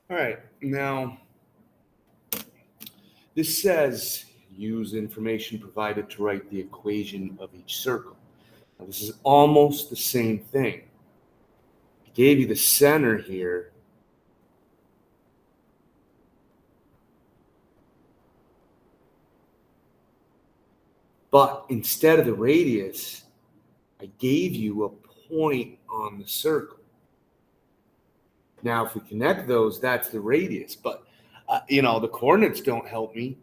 All right, now this says use information provided to write the equation of each circle. Now, this is almost the same thing. I gave you the center here. But instead of the radius, I gave you a point on the circle. Now, if we connect those, that's the radius. But, the coordinates don't help me.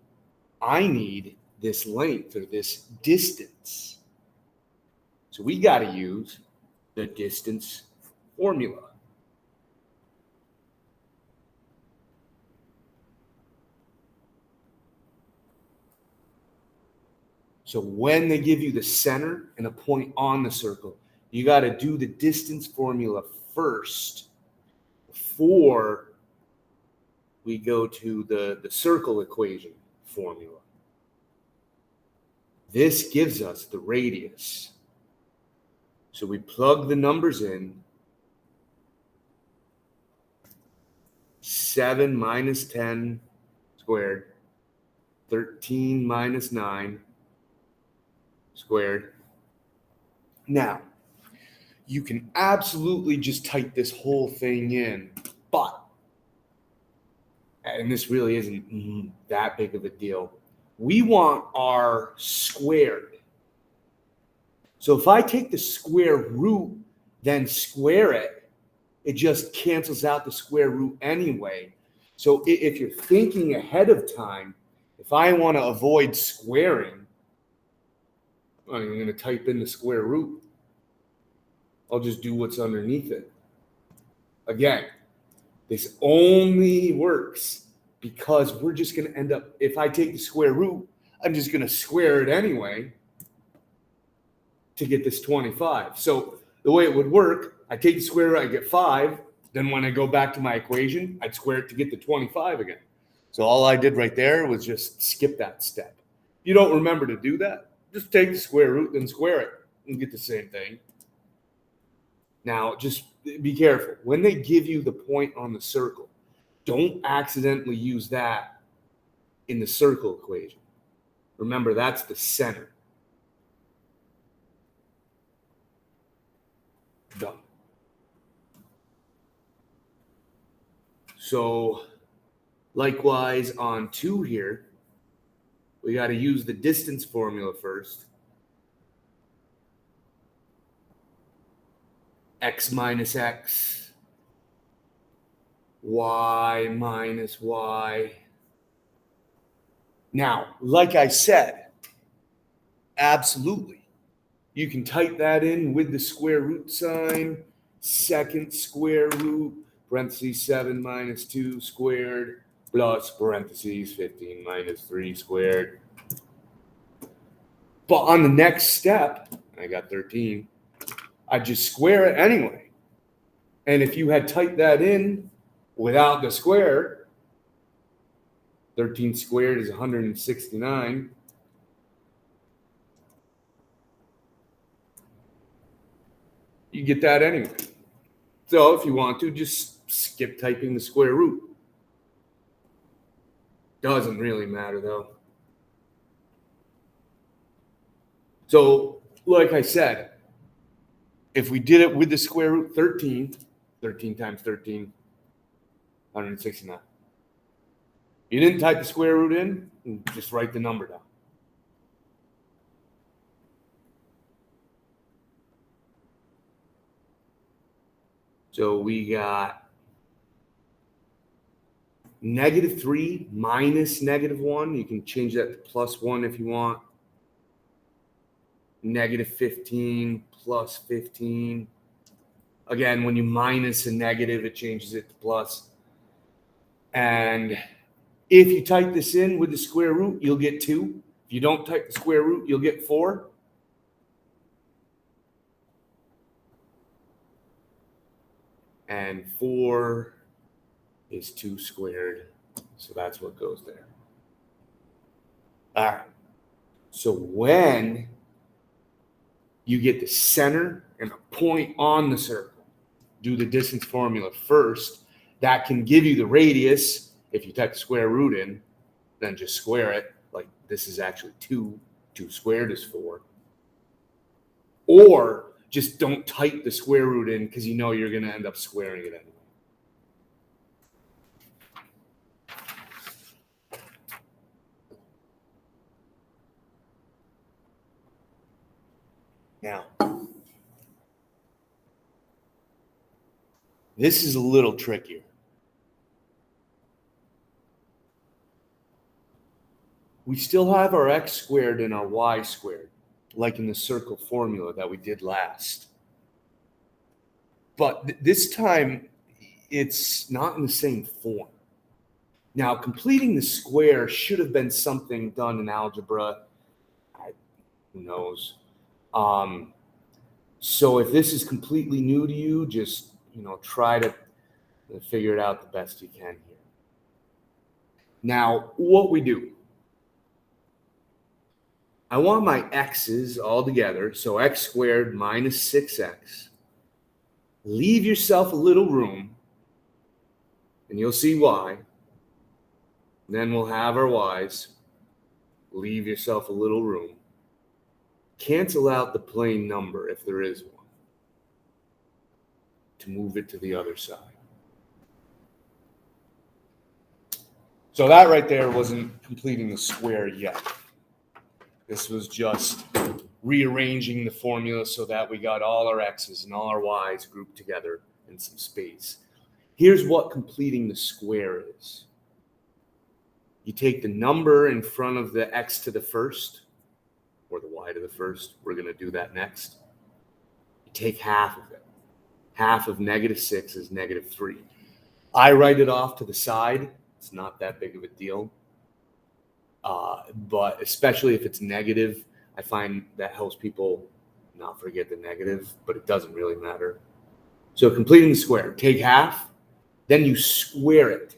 I need this length or this distance. So we got to use the distance formula. So when they give you the center and a point on the circle, you got to do the distance formula first before we go to the circle equation formula. This gives us the radius. So we plug the numbers in. 7 minus 10 squared, 13 minus 9 squared. Now, you can absolutely just type this whole thing in, but, and this really isn't that big of a deal, we want our squared. So if I take the square root, then square it, it just cancels out the square root anyway. So if you're thinking ahead of time, if I want to avoid squaring, I'm going to type in the square root. I'll just do what's underneath it. Again, this only works because we're just going to end up, if I take the square root, I'm just going to square it anyway to get this 25. So the way it would work, I take the square root, I get 5. Then when I go back to my equation, I'd square it to get the 25 again. So all I did right there was just skip that step. If you don't remember to do that, just take the square root, then square it, and get the same thing. Now, just be careful. When they give you the point on the circle, don't accidentally use that in the circle equation. Remember, that's the center. Done. So, likewise on 2 here, we got to use the distance formula first. X minus X, Y minus Y. Now, like I said, absolutely, you can type that in with the square root sign, second square root, parentheses 7 minus 2 squared, plus parentheses 15 minus 3 squared. But on the next step, I got 13, I just square it anyway. And if you had typed that in without the square, 13 squared is 169. You get that anyway. So if you want to, just skip typing the square root. Doesn't really matter though. So like I said, if we did it with the square root, 13 times 13, 169. You didn't type the square root in, just write the number down. So we got -3 minus -1. You can change that to +1 if you want. -15 plus 15. Again, when you minus a negative, it changes it to plus. And if you type this in with the square root, you'll get 2. If you don't type the square root, you'll get 4. And 4 is 2 squared. So that's what goes there. All right. So when you get the center and a point on the circle, do the distance formula first. That can give you the radius. If you type the square root in, then just square it. Like this is actually 2. 2 squared is 4. Or just don't type the square root in because you know you're going to end up squaring it anyway. Now, this is a little trickier. We still have our x squared and our y squared, like in the circle formula that we did last. But this time, it's not in the same form. Now, completing the square should have been something done in algebra. Who knows? So if this is completely new to you, just try to figure it out the best you can here. Now, what we do, I want my x's all together. So x squared minus 6x. Leave yourself a little room, and you'll see why. Then we'll have our y's. Leave yourself a little room. Cancel out the plain number if there is one to move it to the other side. So that right there wasn't completing the square yet. This was just rearranging the formula so that we got all our x's and all our y's grouped together in some space. Here's what completing the square is. You take the number in front of the x to the first, or the y to the first. We're going to do that next. You take half of it. Half of -6 is -3. I write it off to the side. It's not that big of a deal. But especially if it's negative, I find that helps people not forget the negative, but it doesn't really matter. So completing the square, take half, then you square it.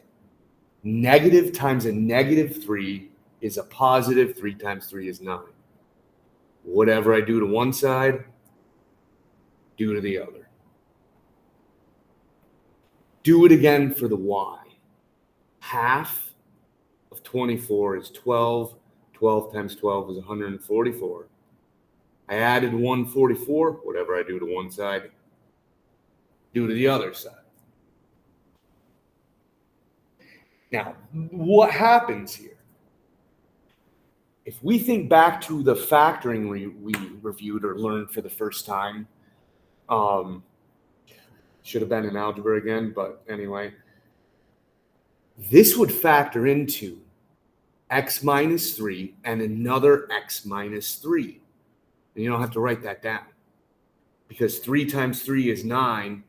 Negative times a -3 is a positive. 3 times 3 is 9. Whatever I do to one side, do to the other. Do it again for the y. Half of 24 is 12. 12 times 12 is 144. I added 144. Whatever I do to one side, do to the other side. Now, what happens here? If we think back to the factoring we reviewed or learned for the first time, should have been in algebra again, but anyway, this would factor into x minus 3 and another x minus 3. And you don't have to write that down because 3 times 3 is 9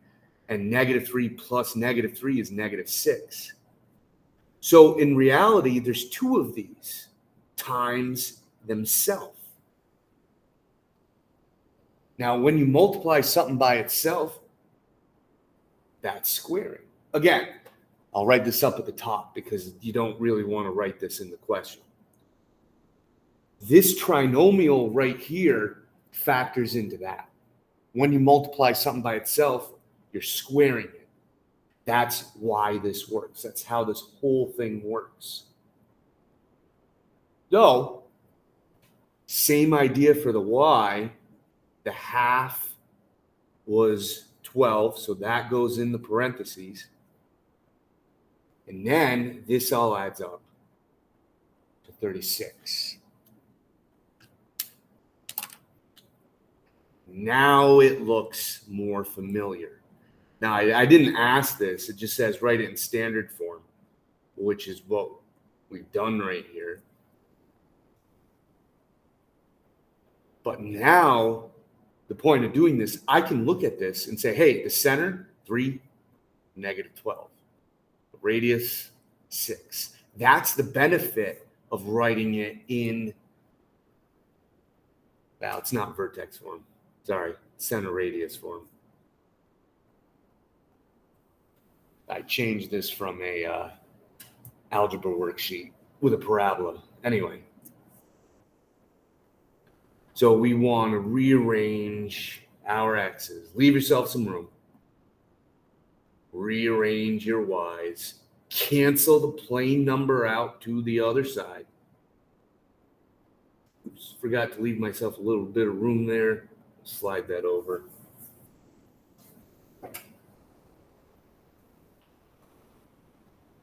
and -3 plus -3 is -6. So in reality, there's 2 of these times themselves. Now, when you multiply something by itself, that's squaring. Again, I'll write this up at the top because you don't really want to write this in the question. This trinomial right here factors into that. When you multiply something by itself, you're squaring it. That's why this works. That's how this whole thing works. So, same idea for the y. The half was 12, so that goes in the parentheses. And then this all adds up to 36. Now it looks more familiar. Now, I didn't ask this. It just says write it in standard form, which is what we've done right here. But now, the point of doing this, I can look at this and say, hey, the center, 3, -12. The radius, 6. That's the benefit of writing it in, well, it's not vertex form. Sorry, center radius form. I changed this from a algebra worksheet with a parabola. Anyway. So we want to rearrange our x's. Leave yourself some room. rearrange your y's, cancel the plain number out to the other side. Oops, forgot to leave myself a little bit of room there. Slide that over.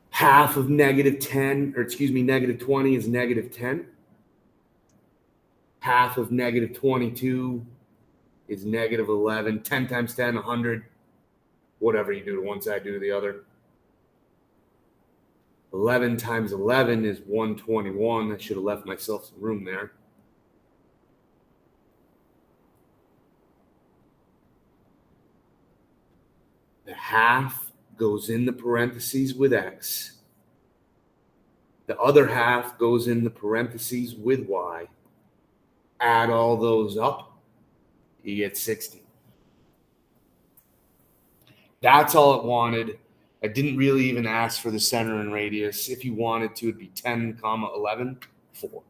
Half of negative 20 is negative 10. Half of negative 22 is negative 11. 10 times 10, 100. Whatever you do to one side, do to the other. 11 times 11 is 121. I should have left myself some room there. The half goes in the parentheses with x. The other half goes in the parentheses with y. Add all those up, you get 60. That's all it wanted. I didn't really even ask for the center and radius. If you wanted to, it'd be 10, 11, 4.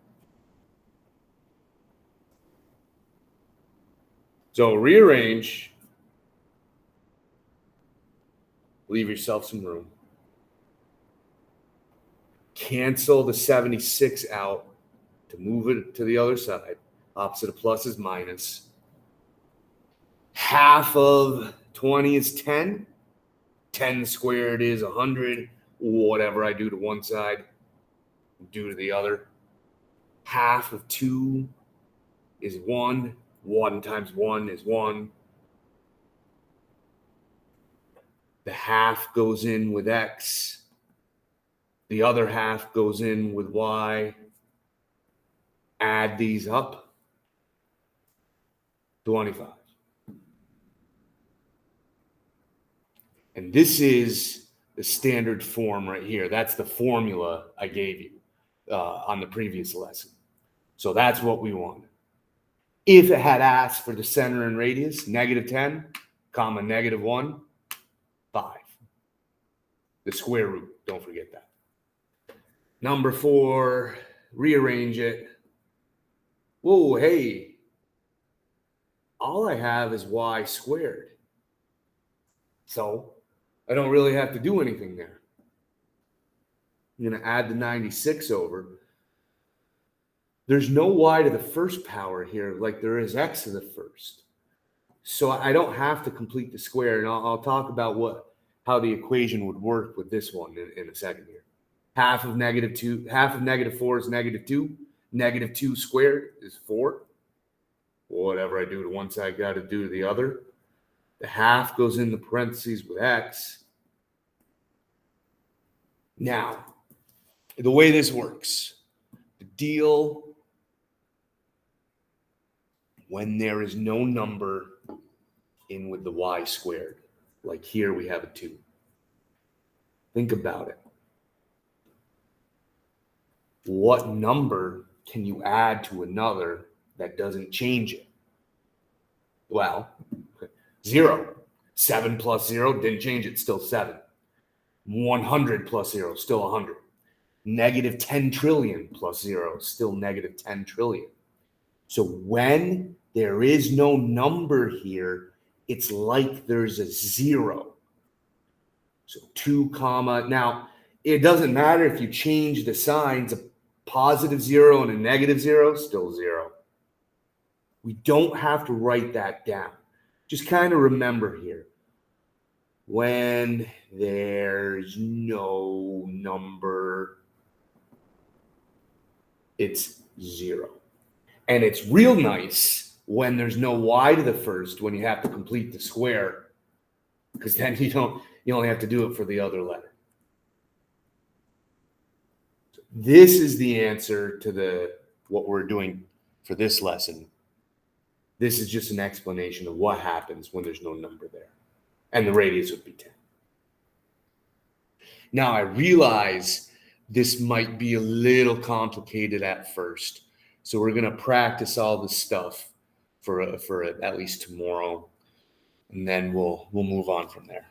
So rearrange. Leave yourself some room. Cancel the 76 out to move it to the other side. Opposite of plus is minus. Half of 20 is 10. 10 squared is 100. Whatever I do to one side, do to the other. Half of 2 is 1. 1 times 1 is 1. The half goes in with x. The other half goes in with y. Add these up. 25. And this is the standard form right here. That's the formula I gave you on the previous lesson. So that's what we wanted. If it had asked for the center and radius, negative 10, comma, negative 1, 5. The square root, don't forget that. Number 4, rearrange it. Whoa, hey. All I have is y squared. So I don't really have to do anything there. I'm going to add the 96 over. There's no y to the first power here like there is x to the first. So I don't have to complete the square. And I'll talk about how the equation would work with this one in a second here. Half of negative 4 is negative 2. Negative 2 squared is 4. Whatever I do to one side, got to do to the other. The half goes in the parentheses with x. Now, the way this works, the deal when there is no number in with the y squared, like here we have a 2. Think about it. What number can you add to another that doesn't change it? Well, 0. 7 plus 0, didn't change it, still 7. 100 plus 0, still 100. Negative 10 trillion plus 0, still negative 10 trillion. So when there is no number here, it's like there's a 0. So 2 comma. Now, it doesn't matter if you change the signs, a positive 0 and a negative 0, still 0. We don't have to write that down. Just kind of remember here. When there's no number, it's 0. And it's real nice when there's no y to the first, when you have to complete the square, because then you only have to do it for the other letter. So this is the answer to what we're doing for this lesson. This is just an explanation of what happens when there's no number there. And the radius would be 10. Now I realize this might be a little complicated at first. So we're going to practice all this stuff for at least tomorrow. And then we'll move on from there.